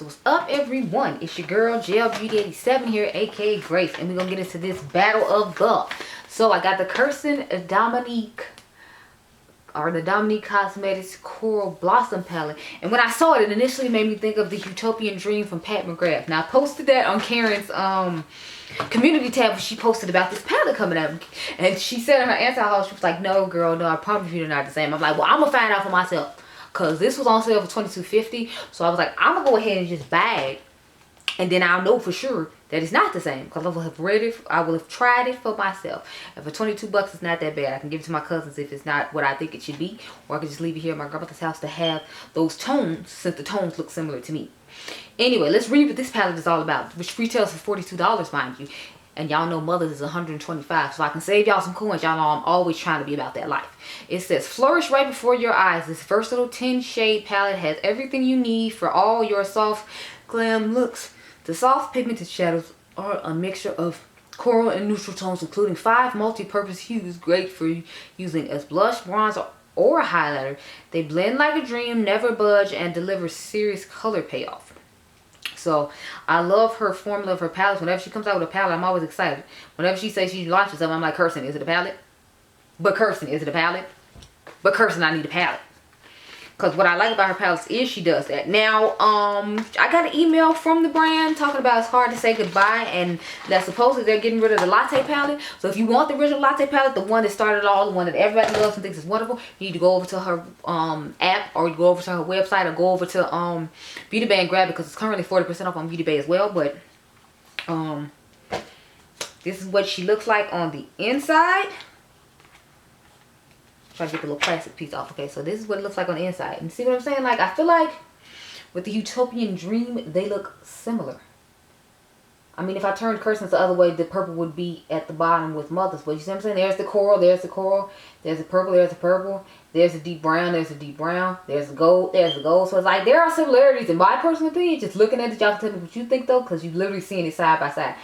What's up, everyone? It's your girl Gel Beauty 87 here, aka Grace, and we're gonna get into this battle of the. So I got the Dominique, or the Dominique Cosmetics Coral Blossom palette, and when I saw it, it initially made me think of the Huetopian Dream from Pat McGrath. Now I posted that on Karen's community tab when she posted about this palette coming out, and she said in her anti-haul, she was like, "No, girl, no, I promise you they're not the same." I'm like, "Well, I'm gonna find out for myself." Cause this was on sale for $22.50, so I was like, I'm gonna go ahead and just buy it, and then I'll know for sure that it's not the same. Cause I will have read it, I will have tried it for myself. And for 22 bucks, it's not that bad. I can give it to my cousins if it's not what I think it should be, or I can just leave it here at my grandmother's house to have those tones, since the tones look similar to me. Anyway, let's read what this palette is all about, which retails for $42, mind you. And y'all know Mother's is $125, so I can save y'all some coins. Y'all know I'm always trying to be about that life. It says, flourish right before your eyes. This versatile 10-shade palette has everything you need for all your soft glam looks. The soft pigmented shadows are a mixture of coral and neutral tones, including 5 multi-purpose hues, great for using as blush, bronzer, or highlighter. They blend like a dream, never budge, and deliver serious color payoff. So I love her formula of her palettes. Whenever she comes out with a palette, I'm always excited. Whenever she says she launches something, I'm like, Kirsten, is it a palette? But Kirsten, is it a palette? But Kirsten, I need a palette. Because what I like about her palettes is she does that. Now, I got an email from the brand talking about it's hard to say goodbye, and that supposedly they're getting rid of the latte palette. So if you want the original latte palette, the one that started it all, the one that everybody loves and thinks is wonderful, you need to go over to her app, or you go over to her website, or go over to Beauty Bay and grab it, because it's currently 40% off on Beauty Bay as well. But this is what she looks like on the inside. Try to get the little plastic piece off. Okay, so this is what it looks like on the inside. And see what I'm saying? Like, I feel like with the Huetopian Dream, they look similar. I mean, if I turned Kirsten's the other way, the purple would be at the bottom with Mother's. But you see what I'm saying? There's the coral, there's the coral, there's the purple, there's the purple, there's the deep brown, there's the deep brown, there's the gold, there's the gold. So it's like, there are similarities. In my personal opinion, just looking at it, y'all can tell me what you think, though, because you've literally seen it side by side.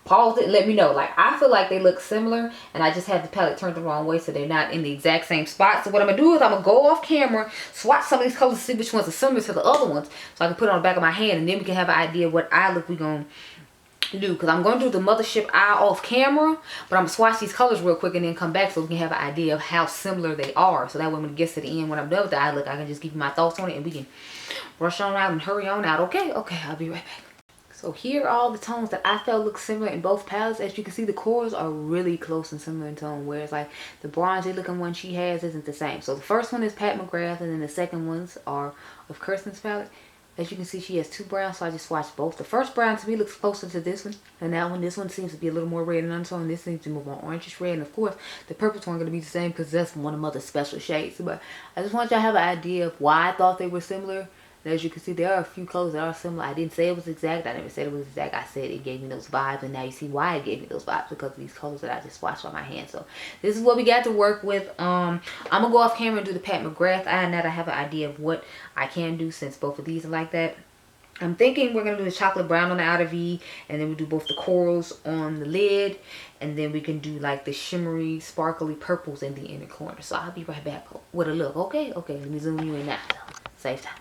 Pause it and let me know. Like, I feel like they look similar, and I just have the palette turned the wrong way, so they're not in the exact same spot. So what I'm gonna do is I'm gonna go off camera, swatch some of these colors, see which ones are similar to the other ones, so I can put it on the back of my hand, and then we can have an idea of what eye look we're gonna do. Because I'm gonna do the Mothership eye off camera, but I'm gonna swatch these colors real quick and then come back so we can have an idea of how similar they are. So that way when it gets to the end, when I'm done with the eye look, I can just give you my thoughts on it, and we can rush on out and hurry on out. Okay, I'll be right back. So here are all the tones that I felt look similar in both palettes. As you can see, the corals are really close and similar in tone, whereas like the bronzy looking one she has isn't the same. So the first one is Pat McGrath, and then the second ones are of Kirsten's palette. As you can see, she has 2 browns, so I just swatched both. The first brown to me looks closer to this one than that one. This one seems to be a little more red and undertone. This seems to be more orangish red. And of course, the purples aren't going to be the same because that's one of Mother's special shades. But I just want y'all to have an idea of why I thought they were similar. And as you can see, there are a few colors that are similar. I didn't say it was exact. I never said it was exact. I said it gave me those vibes. And now you see why it gave me those vibes, because of these colors that I just swatched on my hand. So this is what we got to work with. I'm going to go off camera and do the Pat McGrath eye. Now that I have an idea of what I can do, since both of these are like that. I'm thinking we're going to do the chocolate brown on the outer V, and then we do both the corals on the lid, and then we can do like the shimmery, sparkly purples in the inner corner. So I'll be right back with a look. Okay, let me zoom you in now. Save time.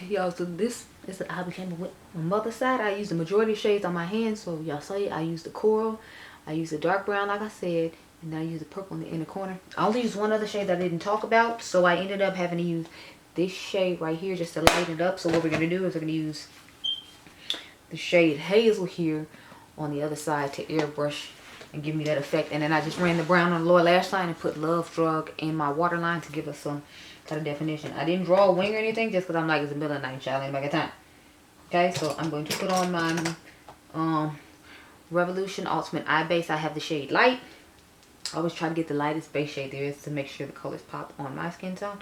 Okay, y'all, so this is the eye we came up with on Mother's side. I used the majority of shades on my hand, so y'all see I used the coral, I used the dark brown like I said, and I used the purple in the inner corner. I only used one other shade that I didn't talk about, so I ended up having to use this shade right here just to lighten it up. So what we're going to do is we're going to use the shade Hazel here on the other side to airbrush and give me that effect. And then I just ran the brown on the lower lash line and put Love Drug in my waterline to give us some kind of definition. I didn't draw a wing or anything just because I'm like, it's the middle of the night, child, ain't back at time. Okay, so I'm going to put on my Revolution Ultimate Eye Base. I have the shade Light. I always try to get the lightest base shade there is to make sure the colors pop on my skin tone.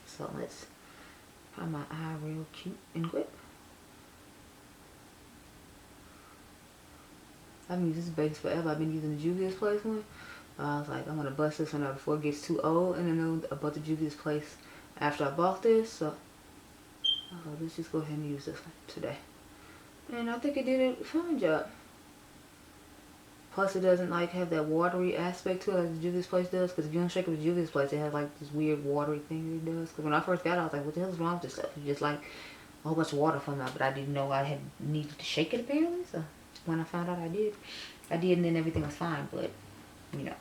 So let's find my eye real cute and quick. I've been using this base forever. I've been using the Juvia's Place one. I was like, I'm going to bust this one out before it gets too old. And I know about the Juvia's Place after I bought this. So let's just go ahead and use this one today. And I think it did a fine job Plus it doesn't like have that watery aspect to it like the Juvia's Place does. Because if you don't shake up the Juvia's Place, it has like this weird watery thing it does. Because when I first got it, I was like, what the hell is wrong with this stuff? It's just like a whole bunch of water coming out. But I didn't know I had needed to shake it apparently. So when I found out I did and then everything was fine. But, you know.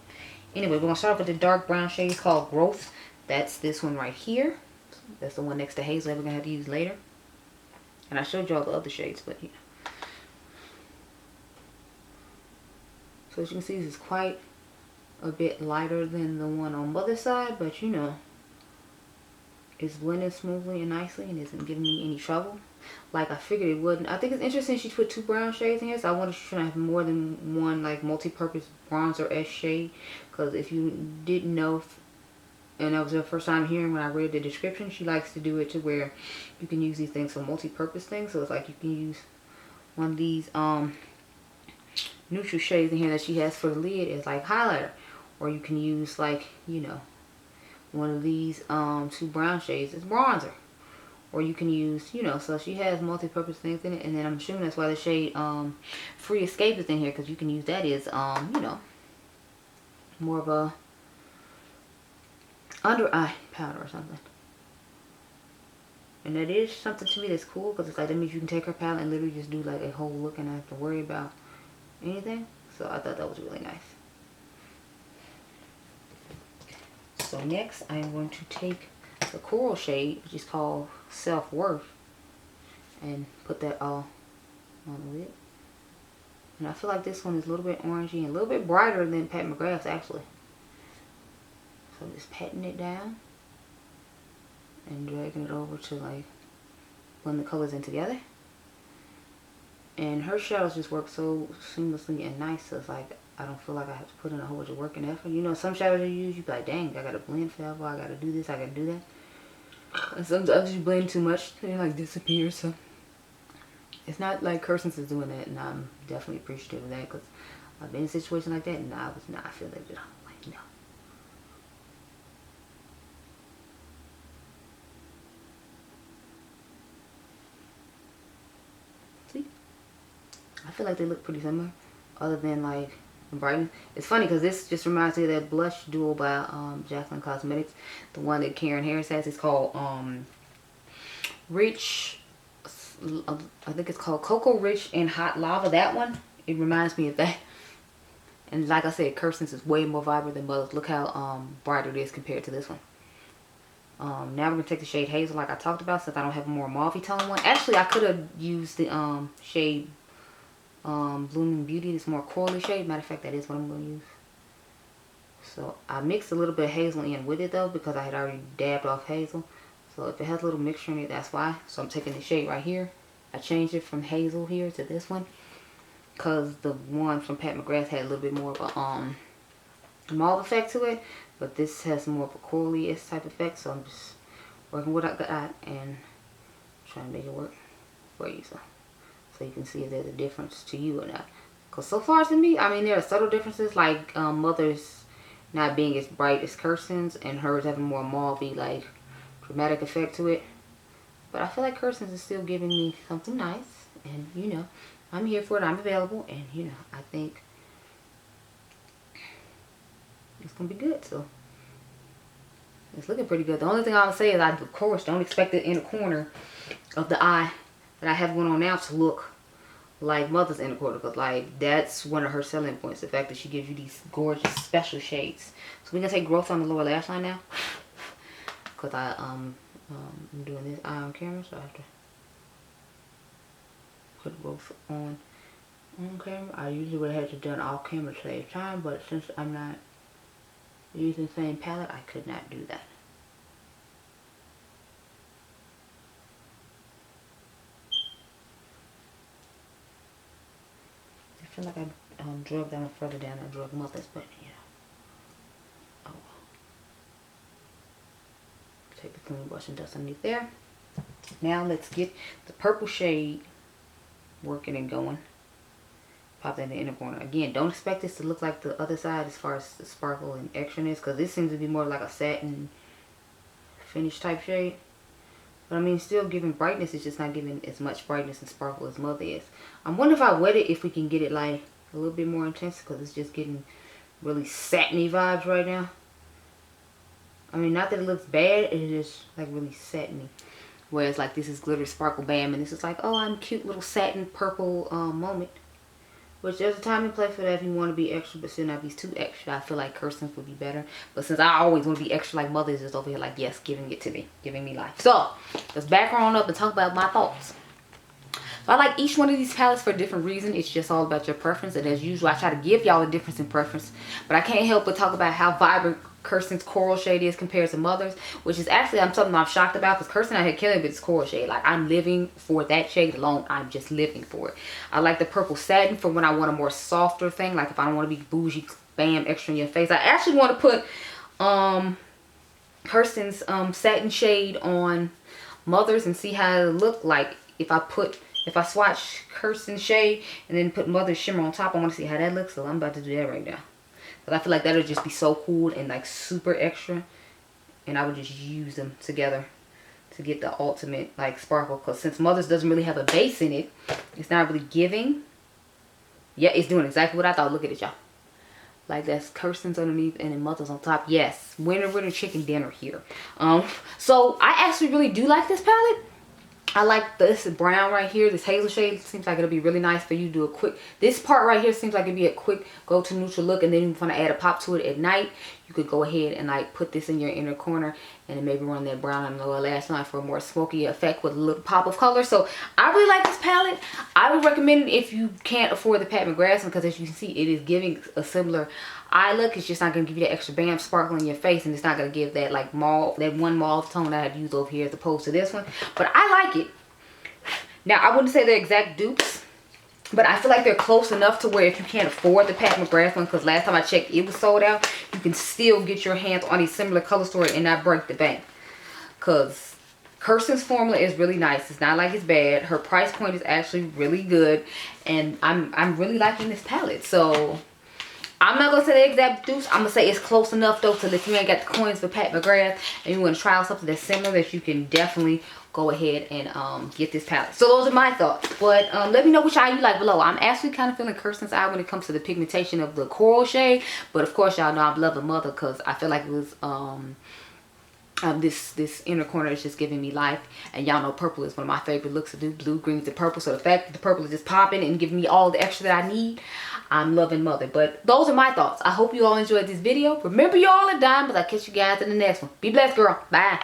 Anyway, we're going to start off with the dark brown shade. It's called Growth. That's this one right here. That's the one next to Hazel that we're going to have to use later. And I showed y'all the other shades, but you know. So as you can see, this is quite a bit lighter than the one on Mother's side, but you know, it's blending smoothly and nicely and isn't giving me any trouble. Like I figured it wouldn't. I think it's interesting she put 2 brown shades in here, so I wanted to have more than one like multi-purpose bronzer-esque shade. Because if you didn't know, and that was the first time hearing when I read the description, she likes to do it to where you can use these things for multi-purpose things. So it's like you can use one of these neutral shades in here that she has for the lid as like highlighter. Or you can use like, you know, one of these 2 brown shades as bronzer. Or you can use, you know, so she has multi-purpose things in it. And then I'm assuming that's why the shade Free Escape is in here, because you can use that as, you know, more of a under eye powder or something. And that is something to me that's cool, because it's like that means you can take her palette and literally just do like a whole look and not have to worry about anything. So I thought that was really nice. So next I am going to take the coral shade, which is called Self-Worth, and put that all on the lid. And I feel like this one is a little bit orangey and a little bit brighter than Pat McGrath's actually. So I'm just patting it down and dragging it over to like blend the colors in together. And her shadows just work so seamlessly and nice, so it's like I don't feel like I have to put in a whole bunch of work and effort. You know, some shadows you use, you be like, dang, I gotta blend forever, I gotta do this, I gotta do that. And sometimes you blend too much, they like disappear. So it's not like Kirsten's is doing that, and I'm definitely appreciative of that, because I've been in a situation like that and I was not feeling it. I'm like, no. I feel like they look pretty similar, other than like the brightness. It's funny because this just reminds me of that blush duo by Jaclyn Cosmetics. The one that Karen Harris has is called Rich, I think it's called Cocoa Rich and Hot Lava. That one, it reminds me of that. And like I said, Kirsten's is way more vibrant than Mother's. Look how brighter it is compared to this one. Now we're going to take the shade Hazel like I talked about, since I don't have a more mauve tone one. Actually, I could have used the shade Blooming Beauty, this more corally shade. Matter of fact, that is what I'm going to use. So I mixed a little bit of Hazel in with it though, because I had already dabbed off Hazel. So if it has a little mixture in it, that's why. So I'm taking the shade right here. I changed it from Hazel here to this one, because the one from Pat McGrath had a little bit more of a mauve effect to it, but this has more of a corally-ish type effect. So I'm just working with what I got and trying to make it work for you. So you can see if there's a difference to you or not. Because so far to me, I mean, there are subtle differences, like Mother's not being as bright as Kirsten's, and hers having more mauve-y, like, dramatic effect to it. But I feel like Kirsten's is still giving me something nice. And, you know, I'm here for it. I'm available. And, you know, I think it's going to be good. So, it's looking pretty good. The only thing I would say is, of course, don't expect the inner corner of the eye that I have going on now to look like Mother's inner corner, because like that's one of her selling points, the fact that she gives you these gorgeous special shades. So we're gonna take Growth on the lower lash line now, because I'm doing this eye on camera, so I have to put Growth on camera. I usually would have had to done off camera to save time, but since I'm not using the same palette, I could not do that. I feel like I drug that one further down than I drug Mother's, but you know. Oh well. Take the clean brush and dust underneath there. Now let's get the purple shade working and going. Pop that in the inner corner. Again, don't expect this to look like the other side as far as the sparkle and extraness, because this seems to be more like a satin finish type shade. But I mean, still giving brightness, it's just not giving as much brightness and sparkle as Mother is. I'm wondering if I wet it, if we can get it like a little bit more intense because it's just getting really satiny vibes right now. I mean, not that it looks bad, it is just like really satiny. Whereas like this is Glitter Sparkle Bam, and this is like, oh, I'm cute little satin purple moment. Which there's a time and place for that if you want to be extra, but still not be too extra. I feel like Kirsten's would be better. But since I always want to be extra, like Mother's is over here like, yes, giving it to me, giving me life. So let's back on up and talk about my thoughts. So I like each one of these palettes for a different reason. It's just all about your preference. And as usual, I try to give y'all a difference in preference. But I can't help but talk about how vibrant Kirsten's coral shade is compared to Mother's, which is actually something I'm shocked about, because Kirsten out here killing with this coral shade. Like, I'm living for that shade alone. I'm just living for it. I like the purple satin for when I want a more softer thing, like if I don't want to be bougie, bam, extra in your face. I actually want to put Kirsten's satin shade on Mother's and see how it look like if I swatch Kirsten's shade and then put Mother's shimmer on top. I want to see how that looks, so I'm about to do that right now. But I feel like that'll just be so cool and like super extra. And I would just use them together to get the ultimate like sparkle. Because since Mother's doesn't really have a base in it, it's not really giving. Yeah, it's doing exactly what I thought. Look at it, y'all. Like that's Kirsten's underneath and then Mother's on top. Yes, winter chicken dinner here. So I actually really do like this palette. I like this brown right here, this hazel shade. Seems like it'll be really nice for you to do a quick, this part right here seems like it'd be a quick go to neutral look, and then if you want to add a pop to it at night, you could go ahead and like put this in your inner corner and then maybe run that brown on the lower lash line for a more smoky effect with a little pop of color. So I really like this palette. I would recommend it if you can't afford the Pat McGrath one, because as you can see, it is giving a similar eye look. It's just not going to give you that extra bam sparkle in your face, and it's not going to give that like mauve, that one mauve tone that I had used over here as opposed to this one. But I like it. Now, I wouldn't say they're exact dupes, but I feel like they're close enough to where if you can't afford the Pat McGrath one, because last time I checked it was sold out, you can still get your hands on a similar color story and not break the bank. Because Kirsten's formula is really nice. It's not like it's bad. Her price point is actually really good, and I'm really liking this palette. So I'm not going to say the exact dupes. I'm going to say it's close enough though, so if you ain't got the coins for Pat McGrath and you want to try out something that's similar, that you can definitely go ahead and get this palette. So those are my thoughts. But let me know which eye you like below. I'm actually kind of feeling Kirsten's eye when it comes to the pigmentation of the coral shade. But of course, y'all know I'm loving Mother, because I feel like it was this inner corner is just giving me life. And y'all know purple is one of my favorite looks to do. Blue, greens, and purple. So the fact that the purple is just popping and giving me all the extra that I need, I'm loving Mother. But those are my thoughts. I hope you all enjoyed this video. Remember, you all are diamonds. I'll catch you guys in the next one. Be blessed, girl. Bye.